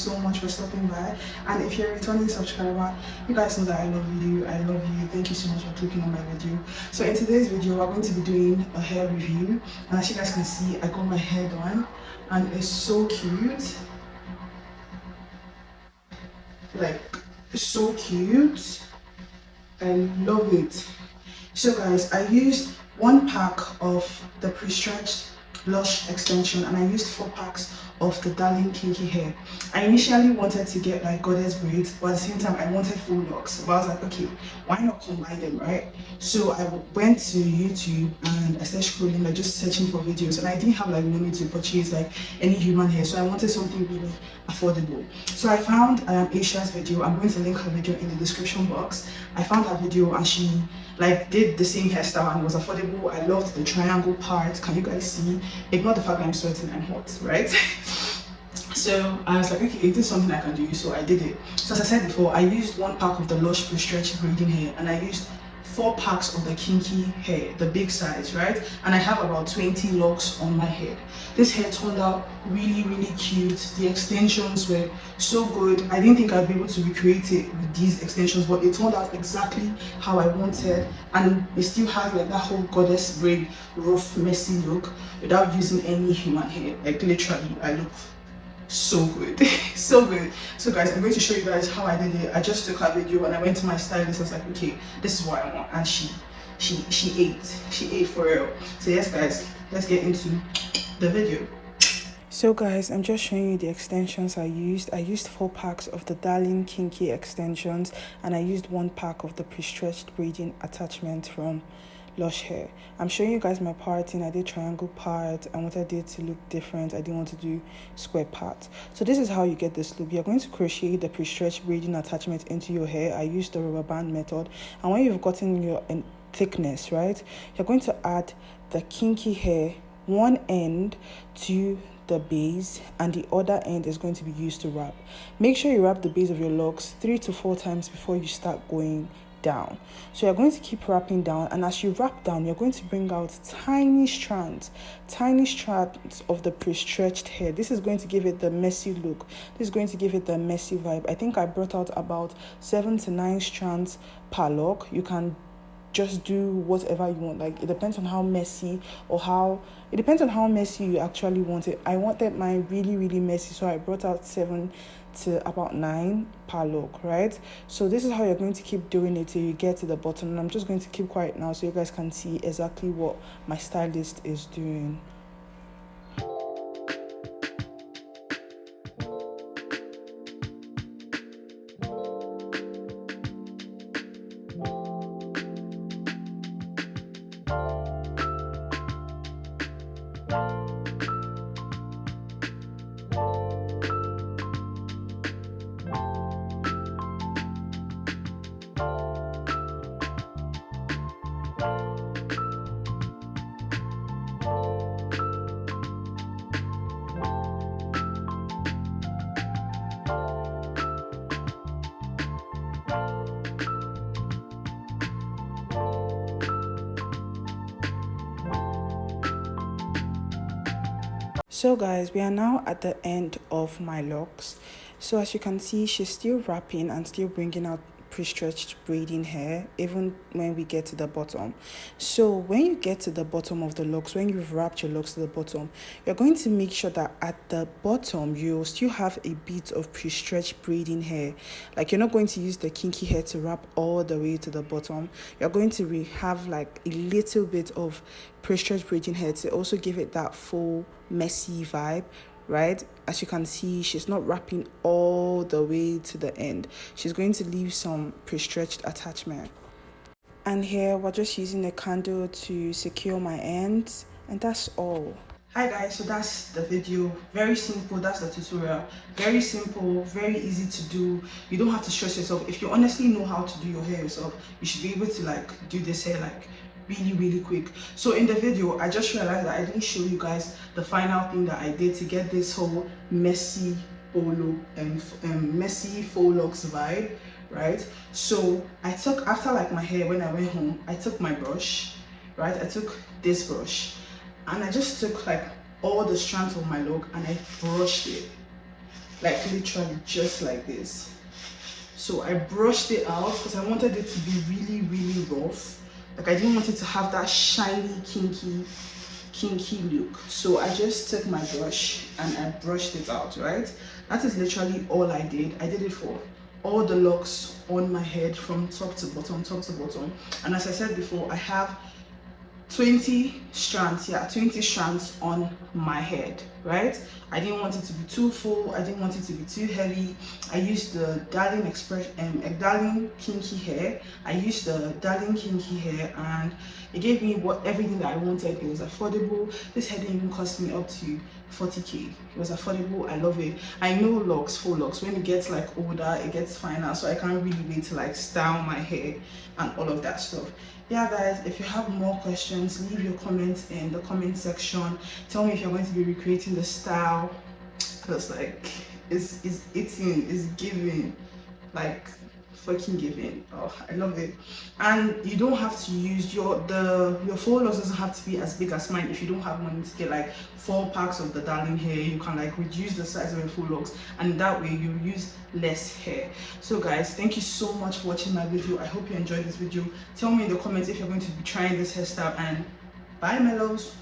so much for stopping by. And if you're a returning subscriber, you guys know that I love you. Thank you so much for clicking on my video. So in today's video, we're going to be doing a hair review, and as you guys can see, I got my hair done and it's so cute. Like, it's so cute. I love it. So guys, I used 1 pack of the prestretched lush extension and I used 4 packs of the darling kinky hair. I initially wanted to get like goddess braids, but at the same time I wanted full locks, but I was like, okay, why not combine them, right? So I went to YouTube and I started scrolling, like just searching for videos, and I didn't have like money to purchase like any human hair, so I wanted something really affordable. So I found Asia's video. I'm going to link her video in the description box. I found her video and she like did the same hairstyle and it was affordable. I loved the triangle part. Can you guys see? Ignore the fact that I'm sweating, I'm hot, right? So I was like, okay, this is something I can do, so I did it. So as I said before, I used 1 pack of the lush prestretched braiding hair and I used 4 packs of the kinky hair, the big size, right? And I have about 20 locks on my head. This hair turned out really cute. The extensions were so good. I didn't think I'd be able to recreate it with these extensions, but it turned out exactly how I wanted, and it still has like that whole goddess braid, rough, messy look without using any human hair. Like literally, I look so good. So good. So guys, I'm going to show you guys how I did it. I just took her video and I went to my stylist. I was like, okay, this is what I want, and she ate for real. So yes guys, let's get into the video. So guys, I'm just showing you the extensions I used. I used 4 packs of the darling kinky extensions and I used 1 pack of the prestretched braiding attachment from Lush hair. I'm showing you guys my parting. I did triangle part. I wanted it to look different. I didn't want to do square part. So this is how you get this look. You're going to crochet the prestretched braiding attachment into your hair. I used the rubber band method, and when you've gotten your thickness right, you're going to add the kinky hair, one end to the base and the other end is going to be used to wrap. Make sure you wrap the base of your locks 3 to 4 times before you start going down. So you're going to keep wrapping down, and as you wrap down, you're going to bring out tiny strands of the pre-stretched hair. This is going to give it the messy look. This is going to give it the messy vibe. I think I brought out about 7 to 9 strands per lock. You can just do whatever you want. Like, it depends on how messy you actually want it. I wanted mine really messy, so I brought out 7 to about 9 per lock, right? So this is how you're going to keep doing it till you get to the bottom, and I'm just going to keep quiet now so you guys can see exactly what my stylist is doing. So guys, we are now at the end of my locks. So as you can see, she's still wrapping and still bringing out pre-stretched braiding hair even when we get to the bottom. So when you get to the bottom of the locks, when you've wrapped your locks to the bottom, you're going to make sure that at the bottom you'll still have a bit of pre-stretched braiding hair. Like, you're not going to use the kinky hair to wrap all the way to the bottom. You're going to have like a little bit of pre-stretched braiding hair to also give it that full messy vibe, right? As you can see, she's not wrapping all the way to the end. She's going to leave some pre-stretched attachment. And here we're just using a candle to secure my ends, and that's all. Hi guys, so that's the video. Very simple. That's the tutorial. Very simple, very easy to do. You don't have to stress yourself. If you honestly know how to do your hair yourself, you should be able to like do this hair like really quick. So in the video, I just realized that I didn't show you guys the final thing that I did to get this whole messy polo and messy faux locks vibe, right? So I took, after like my hair, when I went home, I took my brush, right? I took this brush and I just took like all the strands of my lock and I brushed it like literally just like this. So I brushed it out because I wanted it to be really, really rough. Like I didn't want it to have that shiny, kinky look. So I just took my brush and I brushed it out, right? That is literally all I did. I did it for all the locks on my head from top to bottom, top to bottom. And as I said before, I have 20 strands, yeah, 20 strands on my head, right? I didn't want it to be too full, I didn't want it to be too heavy. I used the Darling kinky hair. I used the Darling kinky hair, and it gave me everything that I wanted. It was affordable. This hair didn't even cost me up to 40k. It was affordable. I love it. I know locks, full locks, when it gets like older, it gets finer, so I can't really wait to like style my hair and all of that stuff. Yeah guys, if you have more questions, leave your comments in the comment section. Tell me if you're going to be recreating the style, because like it's eating, it's giving, like fucking giving. Oh, I love it. And you don't have to use your faux locks doesn't have to be as big as mine. If you don't have money to get like 4 packs of the Darling hair, you can like reduce the size of your faux locks, and that way you use less hair. So guys, thank you so much for watching my video. I hope you enjoyed this video. Tell me in the comments if you're going to be trying this hairstyle, and bye my loves.